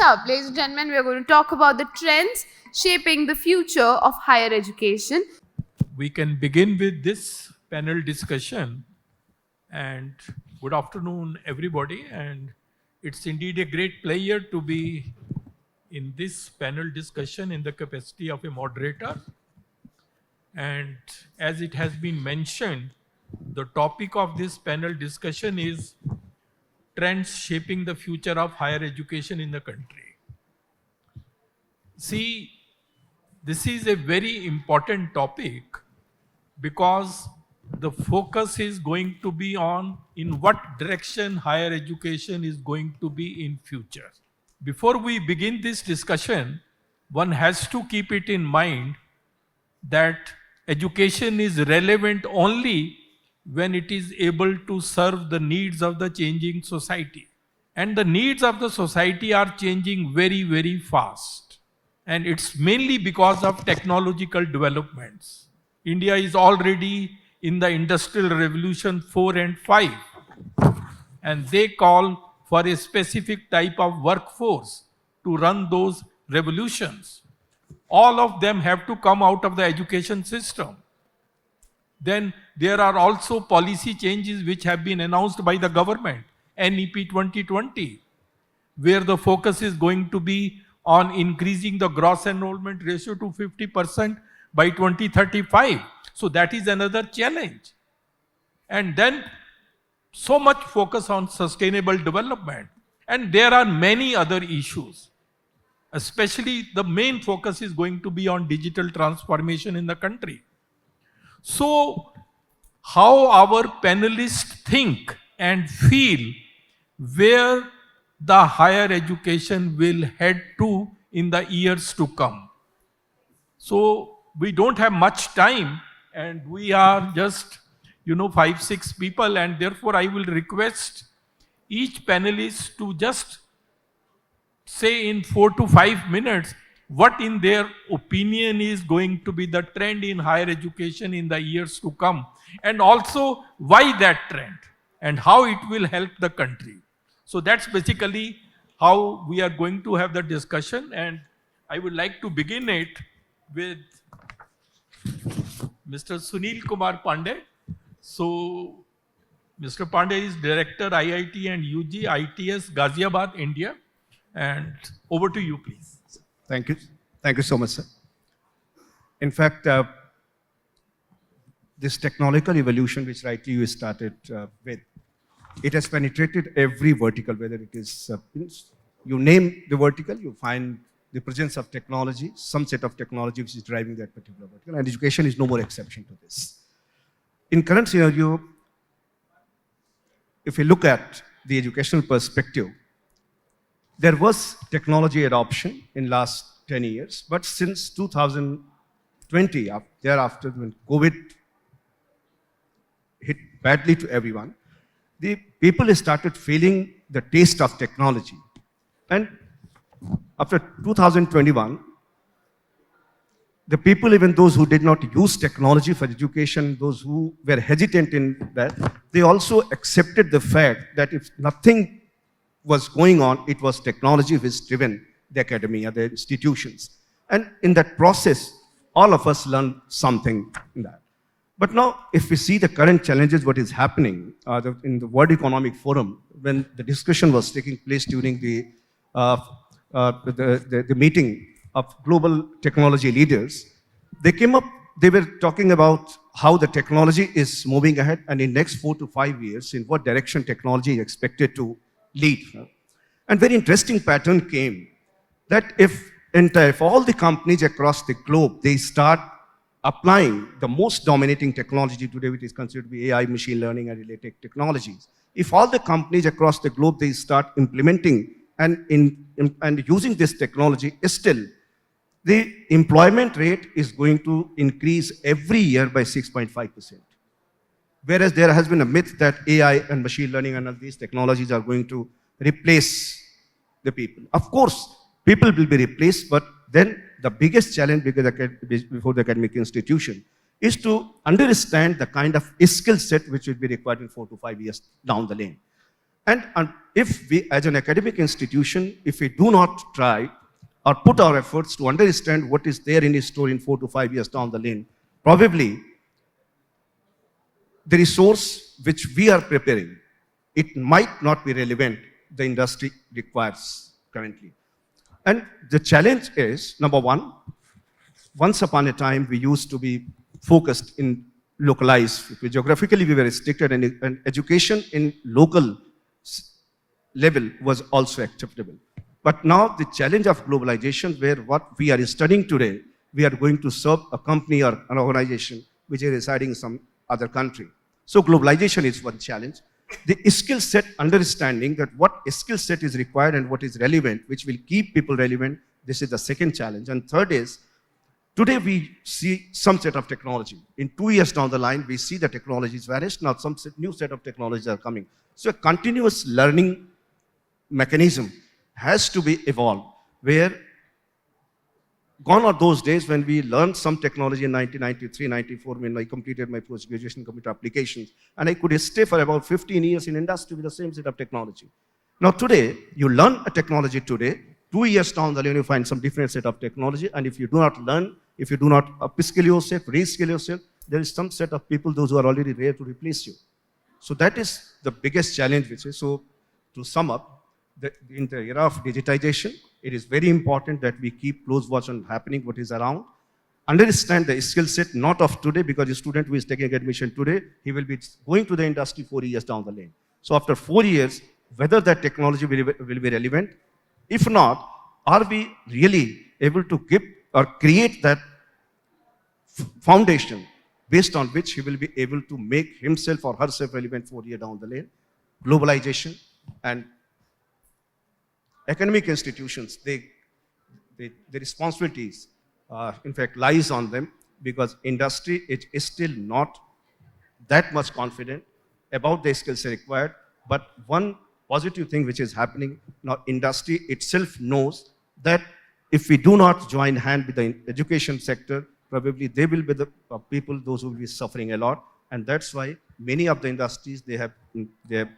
up, ladies and gentlemen. We are going to talk about the trends shaping the future of higher education. We can begin with this panel discussion. And good afternoon, everybody. And it's indeed a great pleasure to be in this panel discussion in the capacity of a moderator. And as it has been mentioned, the topic of this panel discussion is trends shaping the future of higher education in the country. See, this is a very important topic because the focus is going to be on in what direction higher education is going to be in future. Before we begin this discussion, one has to keep it in mind that education is relevant only when it is able to serve the needs of the changing society. And the needs of the society are changing very, very fast. And it's mainly because of technological developments. India is already in the Industrial Revolution 4 and 5. And they call for a specific type of workforce to run those revolutions. All of them have to come out of the education system. Then there are also policy changes which have been announced by the government, NEP 2020, where the focus is going to be on increasing the gross enrollment ratio to 50% by 2035. So that is another challenge. And then so much focus on sustainable development. And there are many other issues. Especially the main focus is going to be on digital transformation in the country. So, how our panelists think and feel where the higher education will head to in the years to come. So, we don't have much time and we are just, 5-6 people, and therefore I will request each panelist to just say in 4 to 5 minutes what in their opinion is going to be the trend in higher education in the years to come, and also why that trend and how it will help the country. So that's basically how we are going to have the discussion, and I would like to begin it with Mr. Sunil Kumar Pandey. So Mr. Pandey is Director IIT and UG ITS Ghaziabad, India. And over to you, please. Thank you. Thank you so much, sir. In fact, this technological evolution, which rightly you started with, it has penetrated every vertical, whether it is, you name the vertical, you find the presence of technology, some set of technology which is driving that particular vertical, and education is no more exception to this. In current scenario, if you look at the educational perspective, there was technology adoption in last 10 years, but since 2020, thereafter when COVID hit badly to everyone, the people started feeling the taste of technology. And after 2021, the people, even those who did not use technology for education, those who were hesitant in that, they also accepted the fact that if nothing was going on, it was technology which driven the academia, the institutions. And in that process, all of us learned something in that. But now, if we see the current challenges, what is happening in the World Economic Forum, when the discussion was taking place during the meeting of global technology leaders, they were talking about how the technology is moving ahead, and in next 4 to 5 years, in what direction technology is expected to lead. And very interesting pattern came that if all the companies across the globe, they start applying the most dominating technology today, which is considered to be AI, machine learning, and related technologies. If all the companies across the globe, they start implementing and using this technology, still, the employment rate is going to increase every year by 6.5%. Whereas there has been a myth that AI and machine learning and all these technologies are going to replace the people. Of course, people will be replaced, but then the biggest challenge before the academic institution is to understand the kind of skill set which will be required in 4 to 5 years down the lane. And if we, as an academic institution, if we do not try or put our efforts to understand what is there in his store in 4 to 5 years down the lane, probably the resource which we are preparing, it might not be relevant the industry requires currently. And the challenge is, number one, once upon a time we used to be focused in localized. Geographically we were restricted, and education in local level was also acceptable. But now the challenge of globalization, where what we are studying today, we are going to serve a company or an organization which is residing in some other country. So globalization is one challenge. The skill set understanding that what skill set is required and what is relevant, which will keep people relevant, this is the second challenge. And third is, today we see some set of technology. In 2 years down the line, we see the technologies vanished. Now some new set of technologies are coming. So a continuous learning mechanism has to be evolved, where gone are those days when we learned some technology in 1993, 94, when I completed my post-graduation computer applications, and I could stay for about 15 years in industry with the same set of technology. Now today, you learn a technology today, 2 years down the line you find some different set of technology, and if you do not learn, if you do not upskill yourself, reskill yourself, there is some set of people, those who are already there to replace you. So that is the biggest challenge, which is, so to sum up, in the era of digitization, it is very important that we keep close watch on happening, what is around, understand the skill set, not of today, because a student who is taking admission today, he will be going to the industry 4 years down the lane. So after 4 years, whether that technology will be relevant, if not, are we really able to give or create that foundation based on which he will be able to make himself or herself relevant 4 years down the lane? Globalization and academic institutions, the responsibilities, in fact, lies on them, because industry is still not that much confident about the skills required. But one positive thing which is happening now, industry itself knows that if we do not join hand with the education sector, probably they will be the people, those who will be suffering a lot. And that's why many of the industries, they have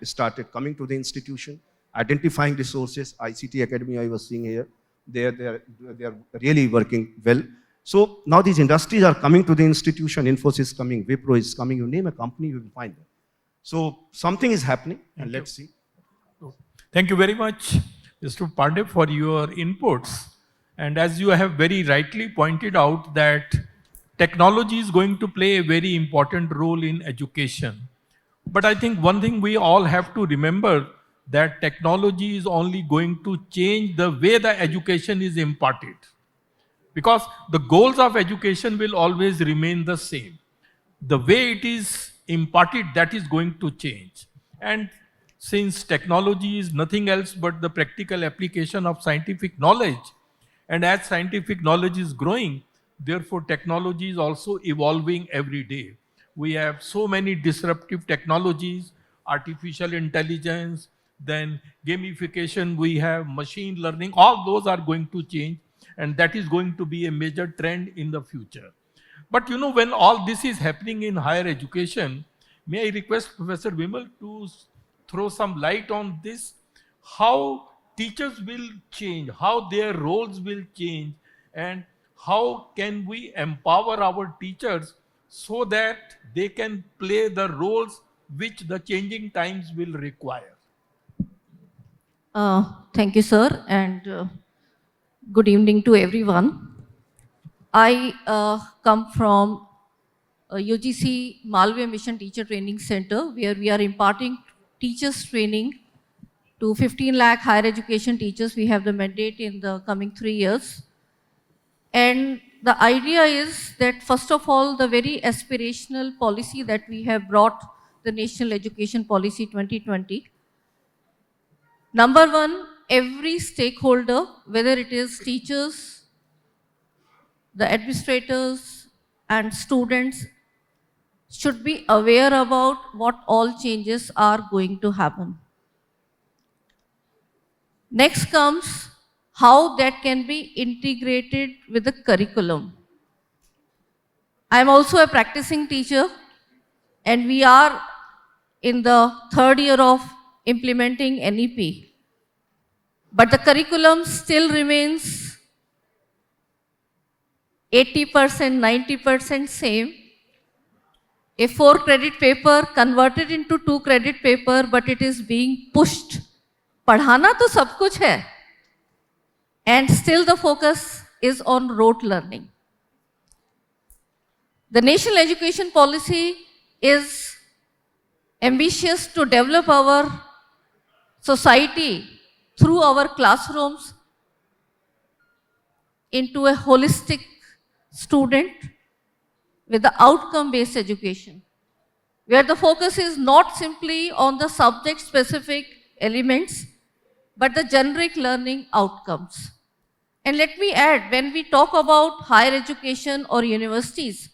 started coming to the institution, identifying resources. ICT Academy I was seeing here, they are really working well. So now these industries are coming to the institution. Infosys is coming, Wipro is coming. You name a company, you will find them. So something is happening, and let's see. Thank you very much, Mr. Pandey, for your inputs. And as you have very rightly pointed out, that technology is going to play a very important role in education. But I think one thing we all have to remember, that technology is only going to change the way the education is imparted. Because the goals of education will always remain the same. The way it is imparted, that is going to change. And since technology is nothing else but the practical application of scientific knowledge, and as scientific knowledge is growing, therefore technology is also evolving every day. We have so many disruptive technologies, artificial intelligence, then gamification, we have machine learning, all those are going to change, and that is going to be a major trend in the future. But you know, when all this is happening in higher education, may I request Professor Vimal to throw some light on this, how teachers will change, how their roles will change, and how can we empower our teachers so that they can play the roles which the changing times will require. Thank you, sir, and good evening to everyone. I come from UGC Malviya Mission Teacher Training Center, where we are imparting teachers training to 15 lakh higher education teachers. We have the mandate in the coming 3 years. And the idea is that, first of all, the very aspirational policy that we have brought, the National Education Policy 2020, number one, every stakeholder, whether it is teachers, the administrators, and students, should be aware about what all changes are going to happen. Next comes how that can be integrated with the curriculum. I am also a practicing teacher, and we are in the third year of implementing NEP. But the curriculum still remains 80%, 90% same. A 4-credit paper converted into 2-credit paper, but it is being pushed. पढ़ाना तो सब कुछ है, and still the focus is on rote learning. The national education policy is ambitious to develop our society through our classrooms into a holistic student with the outcome-based education, where the focus is not simply on the subject-specific elements, but the generic learning outcomes. And let me add, when we talk about higher education or universities,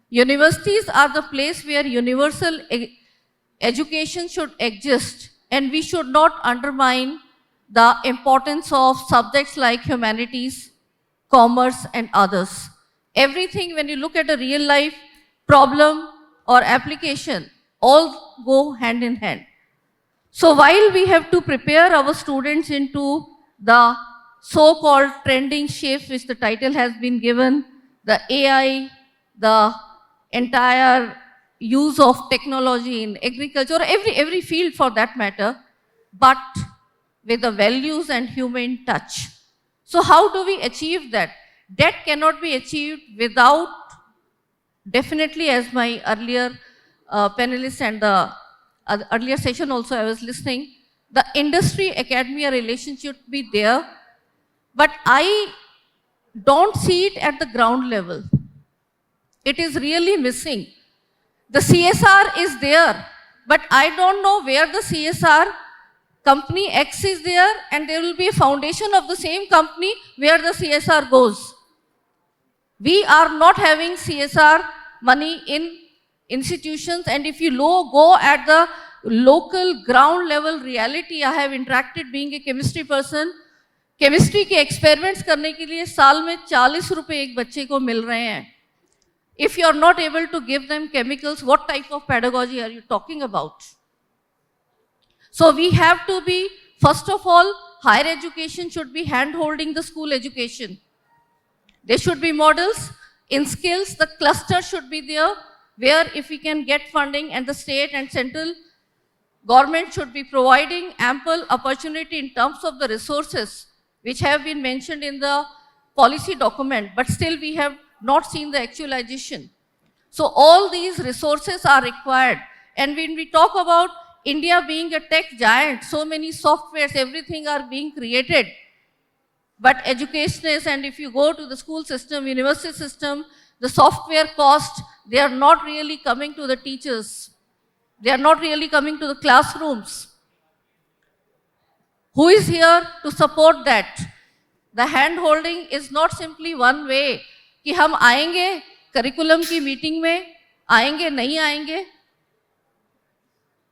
universities are the place where universal education should exist, and we should not undermine the importance of subjects like humanities, commerce, and others. Everything, when you look at a real life problem or application, all go hand in hand. So while we have to prepare our students into the so-called trending shift, which the title has been given, the AI, the entire use of technology in agriculture, or every field for that matter, but with the values and human touch. So how do we achieve that? That cannot be achieved without, definitely, as my earlier panelists and the earlier session also I was listening, the industry-academia relationship should be there, but I don't see it at the ground level. It is really missing. The CSR is there, but I don't know where the CSR company X is there, and there will be a foundation of the same company where the CSR goes. We are not having CSR money in institutions, and if you go at the local ground level reality, I have interacted being a chemistry person, chemistry के experiments करने के लिए साल में 40 रुपए एक बच्चे को मिल रहे हैं. If you are not able to give them chemicals, what type of pedagogy are you talking about? So we have to be, first of all, higher education should be hand-holding the school education. There should be models. In skills, the cluster should be there, where if we can get funding, and the state and central government should be providing ample opportunity in terms of the resources which have been mentioned in the policy document, but still we have not seen the actualization. So all these resources are required. And when we talk about India being a tech giant, so many softwares, everything are being created. But educationists, and if you go to the school system, university system, the software cost, they are not really coming to the teachers. They are not really coming to the classrooms. Who is here to support that? The hand holding is not simply one way कि हम आएंगे curriculum की meeting में, आएंगे नहीं आएंगे.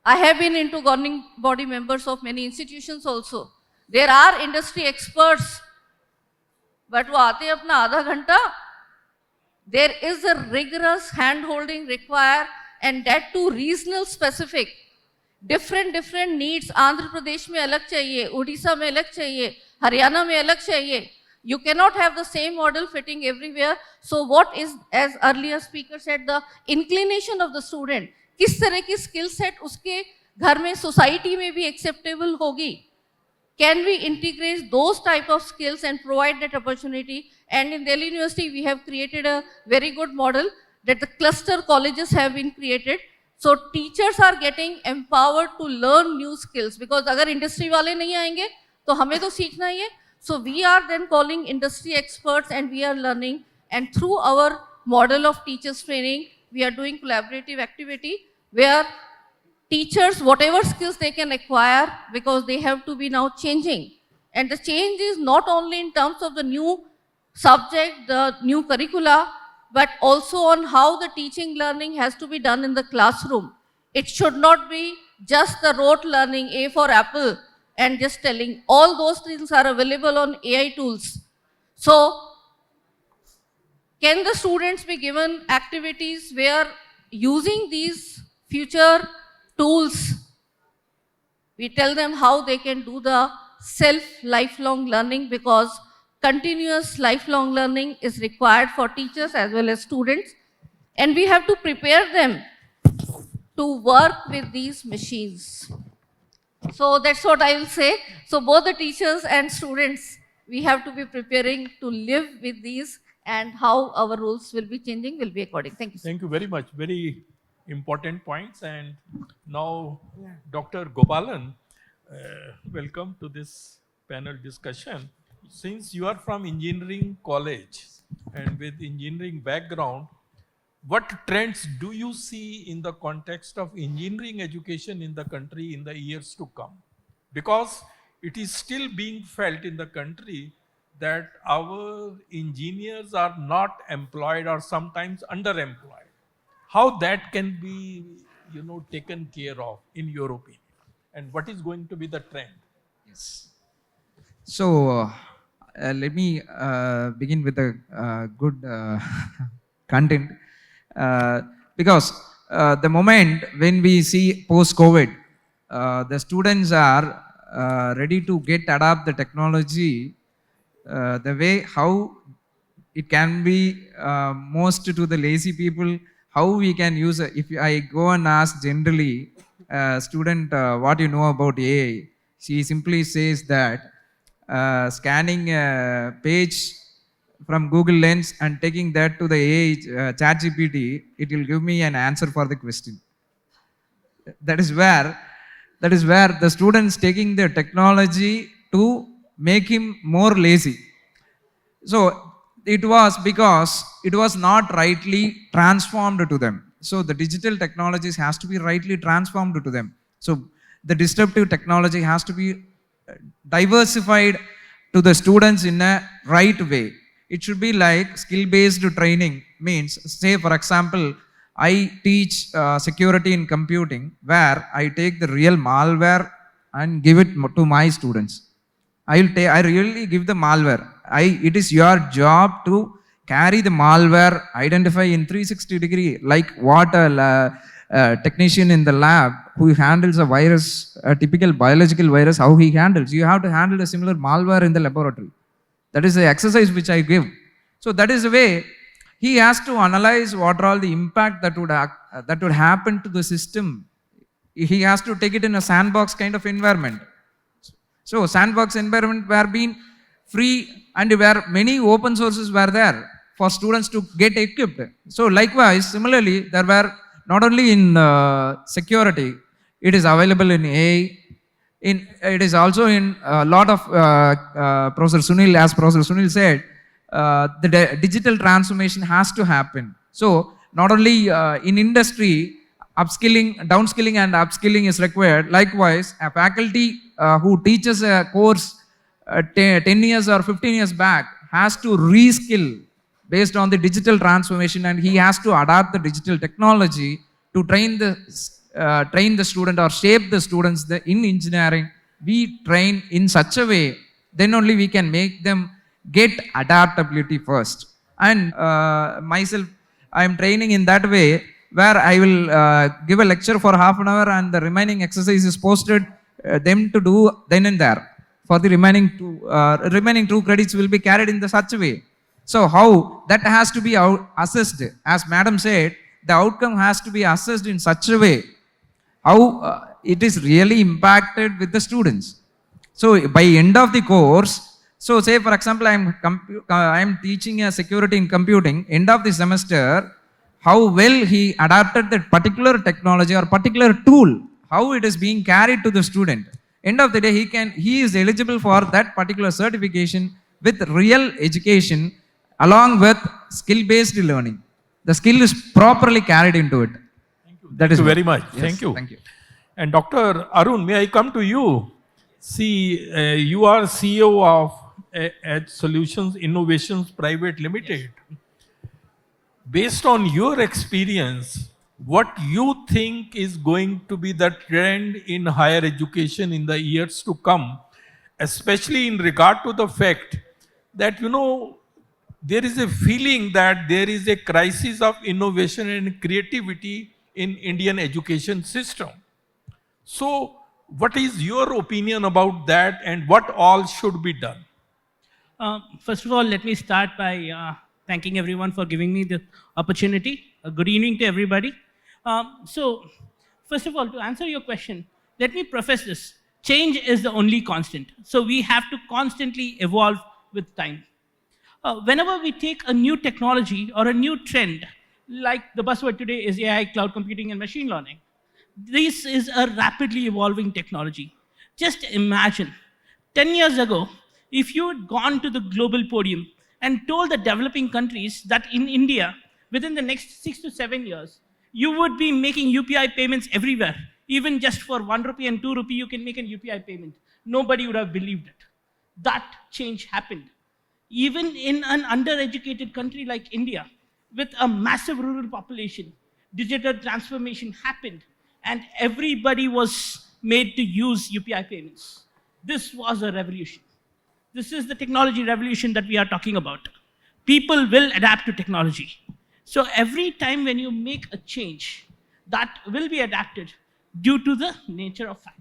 I have been into governing body members of many institutions also. There are industry experts, but वो आते हैं अपना आधा घंटा. There is a rigorous hand holding required, and that too regional specific. Different needs. Andhra Pradesh में अलग चाहिए, उड़ीसा में अलग चाहिए, हरियाणा में अलग चाहिए. You cannot have the same model fitting everywhere. So what is, as earlier speaker said, the inclination of the student? किस तरह की skill set उसके घर में, society में भी acceptable होगी? Can we integrate those type of skills and provide that opportunity? And in Delhi University, we have created a very good model that the cluster colleges have been created. So teachers are getting empowered to learn new skills, because अगर industry वाले नहीं आएंगे तो हमें तो सीखना ही है. So we are then calling industry experts, and we are learning, and through our model of teachers training, we are doing collaborative activity where teachers, whatever skills they can acquire, because they have to be now changing. And the change is not only in terms of the new subject, the new curricula, but also on how the teaching learning has to be done in the classroom. It should not be just the rote learning, A for apple, and just telling. All those things are available on AI tools. So, can the students be given activities where using these future tools, We tell them how they can do the self lifelong learning, because continuous lifelong learning is required for teachers as well as students. And we have to prepare them to work with these machines. So that's what I will say. So both the teachers and students, we have to be preparing to live with these, and how our rules will be changing will be according. Thank you. Thank you very much. Very important points. And now, Dr. Gopalan, welcome to this panel discussion. Since you are from engineering college and with engineering background, what trends do you see in the context of engineering education in the country in the years to come? Because it is still being felt in the country that our engineers are not employed or sometimes underemployed. How that can be, taken care of in your opinion? And what is going to be the trend? Yes. So let me begin with a good content, because the moment when we see post-COVID, the students are ready to adapt the technology the way how it can be most to the lazy people, how we can use it. If I go and ask generally, student, what you know about AI, she simply says that scanning a page from Google Lens and taking that to the AI ChatGPT, it will give me an answer for the question. That is where the students taking the technology to make him more lazy. So it was because it was not rightly transformed to them. So the digital technologies has to be rightly transformed to them. So the disruptive technology has to be diversified to the students in a right way. It should be like skill-based training. Means, say for example, I teach security in computing, where I take the real malware and give it to my students. I really give the malware. It is your job to carry the malware, identify in 360-degree, like what a technician in the lab who handles a virus, a typical biological virus, how he handles. You have to handle a similar malware in the laboratory. That is the exercise which I give. So that is the way he has to analyze what are all the impact that would happen to the system. He has to take it in a sandbox kind of environment. So sandbox environment were being free, and where many open sources were there for students to get equipped. So likewise, similarly, there were not only in security, it is available in AI. It is also in a lot of Professor Sunil, as Professor Sunil said, the digital transformation has to happen. So not only in industry, upskilling, downskilling and upskilling is required. Likewise, a faculty who teaches a course 10 years or 15 years back has to reskill based on the digital transformation, and he has to adapt the digital technology to train the student or shape the students. In engineering, we train in such a way, then only we can make them get adaptability first. And myself, I am training in that way, where I will give a lecture for half an hour and the remaining exercise is posted them to do then and there. For the remaining 2 credits will be carried in such a way. So how that has to be assessed, as madam said, the outcome has to be assessed in such a way how it is really impacted with the students. So by end of the course, so say for example, I am teaching a security in computing, end of the semester, how well he adapted that particular technology or particular tool, how it is being carried to the student. End of the day, he is eligible for that particular certification with real education along with skill-based learning. The skill is properly carried into it. Thank you very much. Yes, Thank you. Thank you. And Dr. Arun, may I come to you? See, you are CEO of Edge Solutions Innovations Private Limited. Based on your experience, what you think is going to be the trend in higher education in the years to come, especially in regard to the fact that, there is a feeling that there is a crisis of innovation and creativity in Indian education system. So What is your opinion about that and what all should be done? First of all, let me start by thanking everyone for giving me the opportunity. Good evening to everybody. So, first of all, to answer your question, let me preface this. Change is the only constant. So, we have to constantly evolve with time. Whenever we take a new technology or a new trend, like the buzzword today is AI, cloud computing, and machine learning, this is a rapidly evolving technology. Just imagine 10 years ago, if you had gone to the global podium and told the developing countries that in India, within the next 6 to 7 years, you would be making UPI payments everywhere. Even just for 1 rupee and 2 rupee, you can make an UPI payment. Nobody would have believed it. That change happened. Even in an undereducated country like India, with a massive rural population, digital transformation happened and everybody was made to use UPI payments. This was a revolution. This is the technology revolution that we are talking about. People will adapt to technology. So every time when you make a change, that will be adapted due to the nature of fact.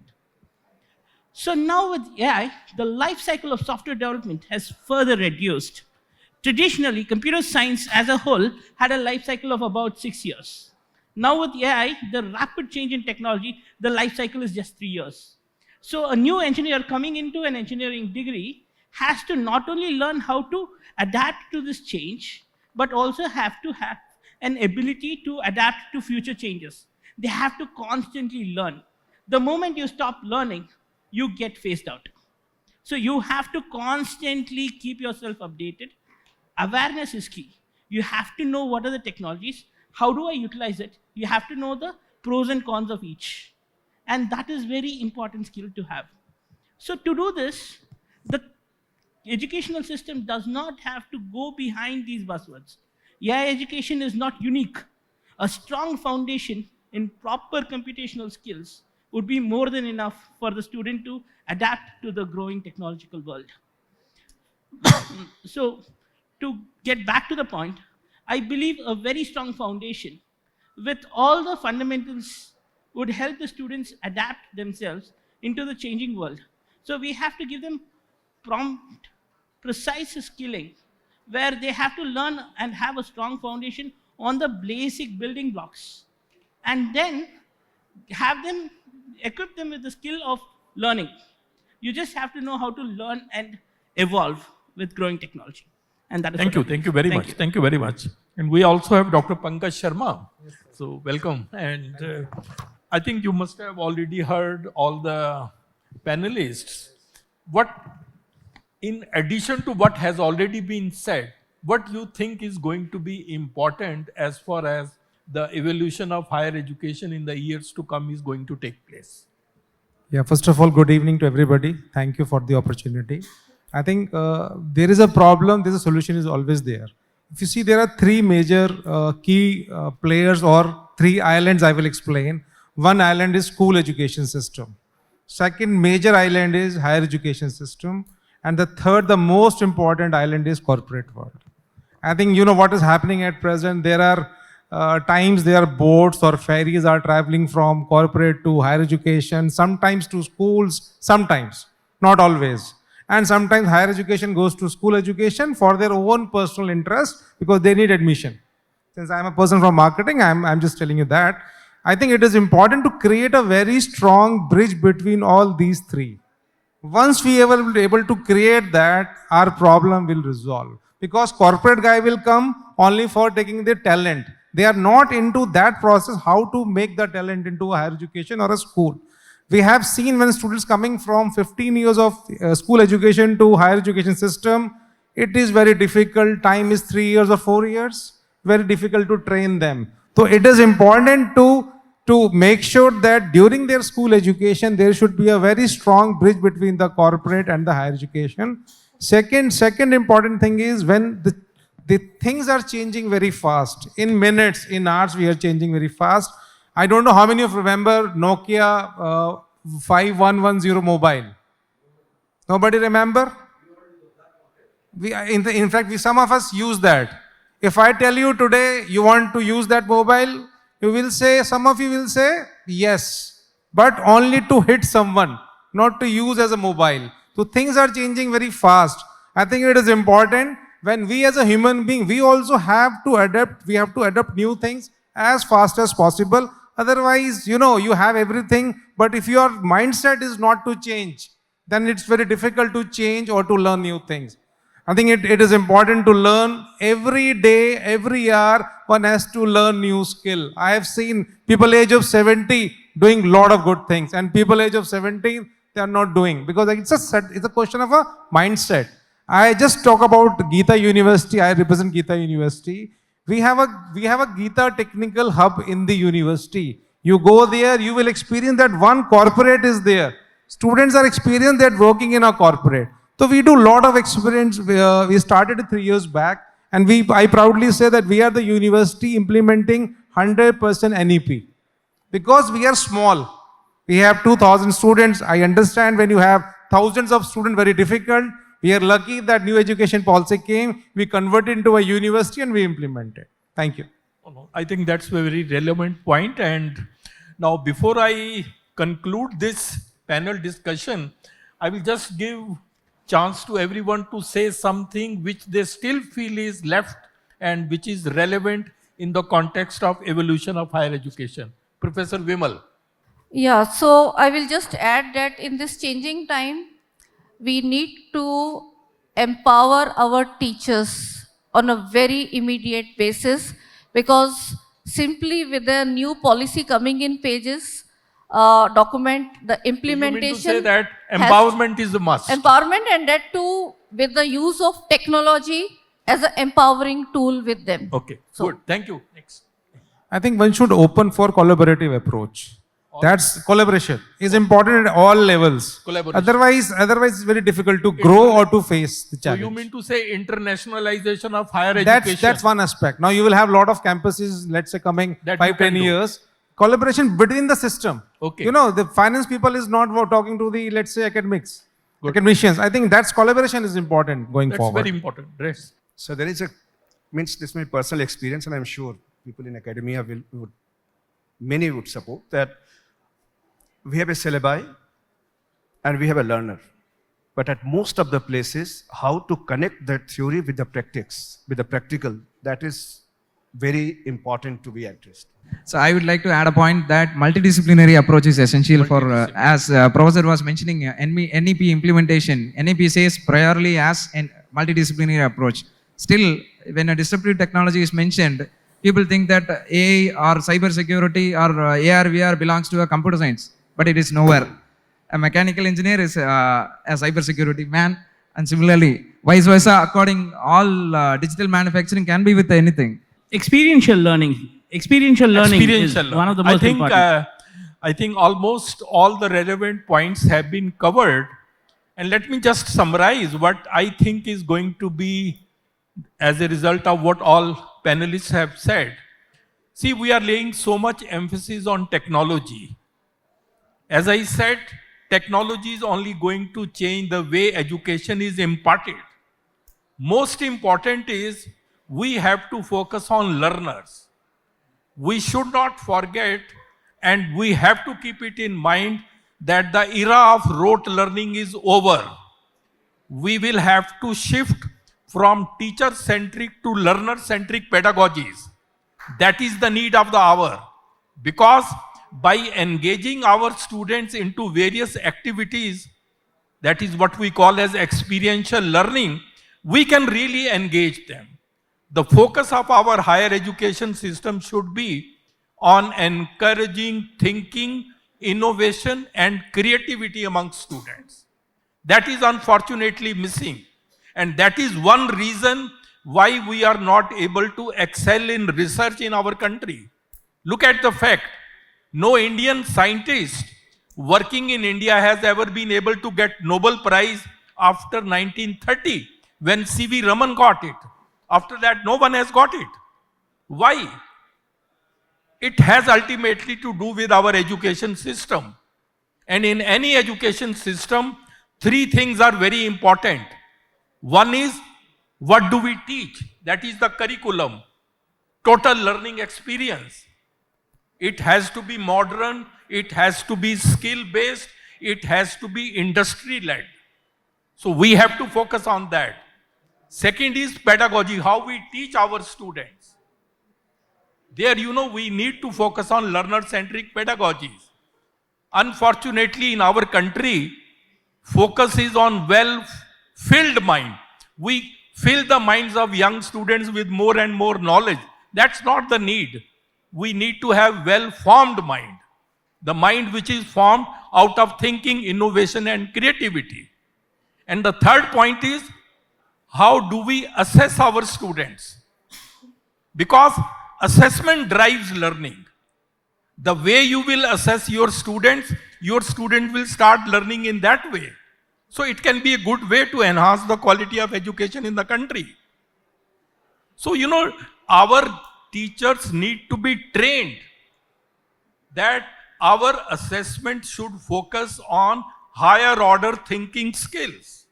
So now with AI, the life cycle of software development has further reduced. Traditionally, computer science as a whole had a life cycle of about 6 years. Now with AI, the rapid change in technology, the life cycle is just 3 years. So a new engineer coming into an engineering degree has to not only learn how to adapt to this change, but also have to have an ability to adapt to future changes. They have to constantly learn. The moment you stop learning, you get phased out. So you have to constantly keep yourself updated. Awareness is key. You have to know what are the technologies, how do I utilize it? You have to know the pros and cons of each. And that is very important skill to have. So to do this, the educational system does not have to go behind these buzzwords. AI education is not unique. A strong foundation in proper computational skills would be more than enough for the student to adapt to the growing technological world. So, to get back to the point, I believe a very strong foundation with all the fundamentals would help the students adapt themselves into the changing world. So, we have to give them prompt, precise skilling where they have to learn and have a strong foundation on the basic building blocks. And then have them, equip them with the skill of learning. You just have to know how to learn and evolve with growing technology. And that is Thank you. Thank you very much. Thank you very much. And we also have Dr. Pankaj Sharma. So welcome. And I think you must have already heard all the panelists. What, in addition to what has already been said, what you think is going to be important as far as the evolution of higher education in the years to come is going to take place? Yeah, first of all, good evening to everybody. Thank you for the opportunity. I think there is a problem, there's a solution is always there. If you see, there are three major key players or three islands I will explain. One island is school education system. Second major island is higher education system. And the third, the most important island is corporate world. I think you know what is happening at present. There are times there are boats or ferries are traveling from corporate to higher education, sometimes to schools, sometimes, not always. And sometimes higher education goes to school education for their own personal interest because they need admission. Since I'm a person from marketing, I'm just telling you that. I think it is important to create a very strong bridge between all these three. Once we are able to create that, our problem will resolve. Because corporate guy will come only for taking the talent. They are not into that process, how to make the talent into a higher education or a school. We have seen when students coming from 15 years of school education to higher education system, it is very difficult. Time is 3 years or 4 years. Very difficult to train them. So it is important to make sure that during their school education, there should be a very strong bridge between the corporate and the higher education. Second important thing is when the things are changing very fast. In minutes, in hours, we are changing very fast. I don't know how many of you remember Nokia 5110 mobile. Nobody remember? In fact, some of us use that. If I tell you today you want to use that mobile, you will say, some of you will say, yes. but only to hit someone, not to use as a mobile. So things are changing very fast. I think it is important when we as a human being, we also have to adapt. We have to adapt new things as fast as possible. Otherwise, you have everything, but if your mindset is not to change, then it's very difficult to change or to learn new things. I think it is important to learn every day, every hour, one has to learn new skill. I have seen people age of 70 doing lot of good things and people age of 17, they are not doing because it's a question of a mindset. I just talk about Gita University. I represent Gita University. We have a Gita technical hub in the university. You go there, you will experience that one corporate is there. Students are experienced that working in a corporate. So we do a lot of experience. We started 3 years back, and I proudly say that we are the university implementing 100% NEP because we are small. We have 2,000 students. I understand when you have thousands of students, very difficult. We are lucky that new education policy came. We converted into a university and we implemented. Thank you. I think that's a very relevant point. And now, before I conclude this panel discussion, I will just give chance to everyone to say something which they still feel is left and which is relevant in the context of evolution of higher education. Professor Vimal. Yeah, so I will just add that in this changing time, we need to empower our teachers on a very immediate basis because simply with the new policy coming in pages, document, the implementation. You mean to say that empowerment is a must? Empowerment, and that too with the use of technology as an empowering tool with them. Okay, good. Thank you. Next. I think one should open for collaborative approach. That's collaboration is important at all levels. Otherwise, it's very difficult to grow or to face the challenge. So you mean to say internationalization of higher education? That's one aspect. Now you will have a lot of campuses, let's say coming That 5-10 years. Collaboration between the system. Okay. The finance people is not talking to the, let's say, academicians. I think that's collaboration is important going forward. That's very important. Yes. So there is this is my personal experience, and I'm sure people in academia many would support that we have a syllabi and we have a learner. But at most of the places, how to connect that theory with the practical, that is very important to be addressed. So I would like to add a point that multidisciplinary approach is essential for, as Professor was mentioning, NEP implementation. NEP says priorly as a multidisciplinary approach. Still, when a disruptive technology is mentioned, people think that AI or cyber security or AR, VR belongs to a computer science, but it is nowhere. A mechanical engineer is a cyber security man, and similarly, vice versa, according all digital manufacturing can be with anything. Experiential learning. Experiential learning is one of the most important. I think almost all the relevant points have been covered. And let me just summarize what I think is going to be as a result of what all panelists have said. See, we are laying so much emphasis on technology. As I said, technology is only going to change the way education is imparted. Most important is we have to focus on learners. We should not forget, and we have to keep it in mind, that the era of rote learning is over. We will have to shift from teacher-centric to learner-centric pedagogies. That is the need of the hour. Because by engaging our students into various activities, that is what we call as experiential learning, we can really engage them. The focus of our higher education system should be on encouraging thinking, innovation, and creativity among students. That is unfortunately missing. And that is one reason why we are not able to excel in research in our country. Look at the fact, no Indian scientist working in India has ever been able to get Nobel Prize after 1930, when C.V. Raman got it. After that, no one has got it. Why? It has ultimately to do with our education system. And in any education system, three things are very important. One is, what do we teach? That is the curriculum, total learning experience. It has to be modern, it has to be skill based, it has to be industry led. So we have to focus on that. Second is pedagogy, how we teach our students. There, we need to focus on learner-centric pedagogies. Unfortunately, in our country, focus is on well-filled mind. We fill the minds of young students with more and more knowledge. That's not the need. We need to have well-formed mind. The mind which is formed out of thinking, innovation, and creativity. And the third point is, how do we assess our students? Because assessment drives learning. The way you will assess your student will start learning in that way. So it can be a good way to enhance the quality of education in the country. So, our teachers need to be trained that our assessment should focus on higher order thinking skills.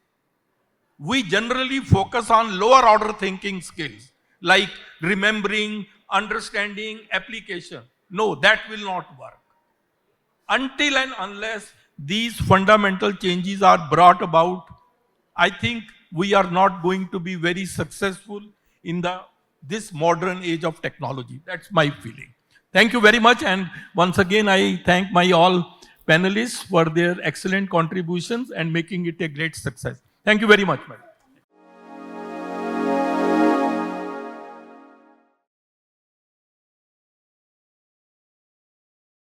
We generally focus on lower order thinking skills like remembering, understanding, application. No, that will not work. Until and unless these fundamental changes are brought about, I think we are not going to be very successful in this modern age of technology. That's my feeling. Thank you very much. And once again, I thank my all panelists for their excellent contributions and making it a great success. Thank you very much, madam.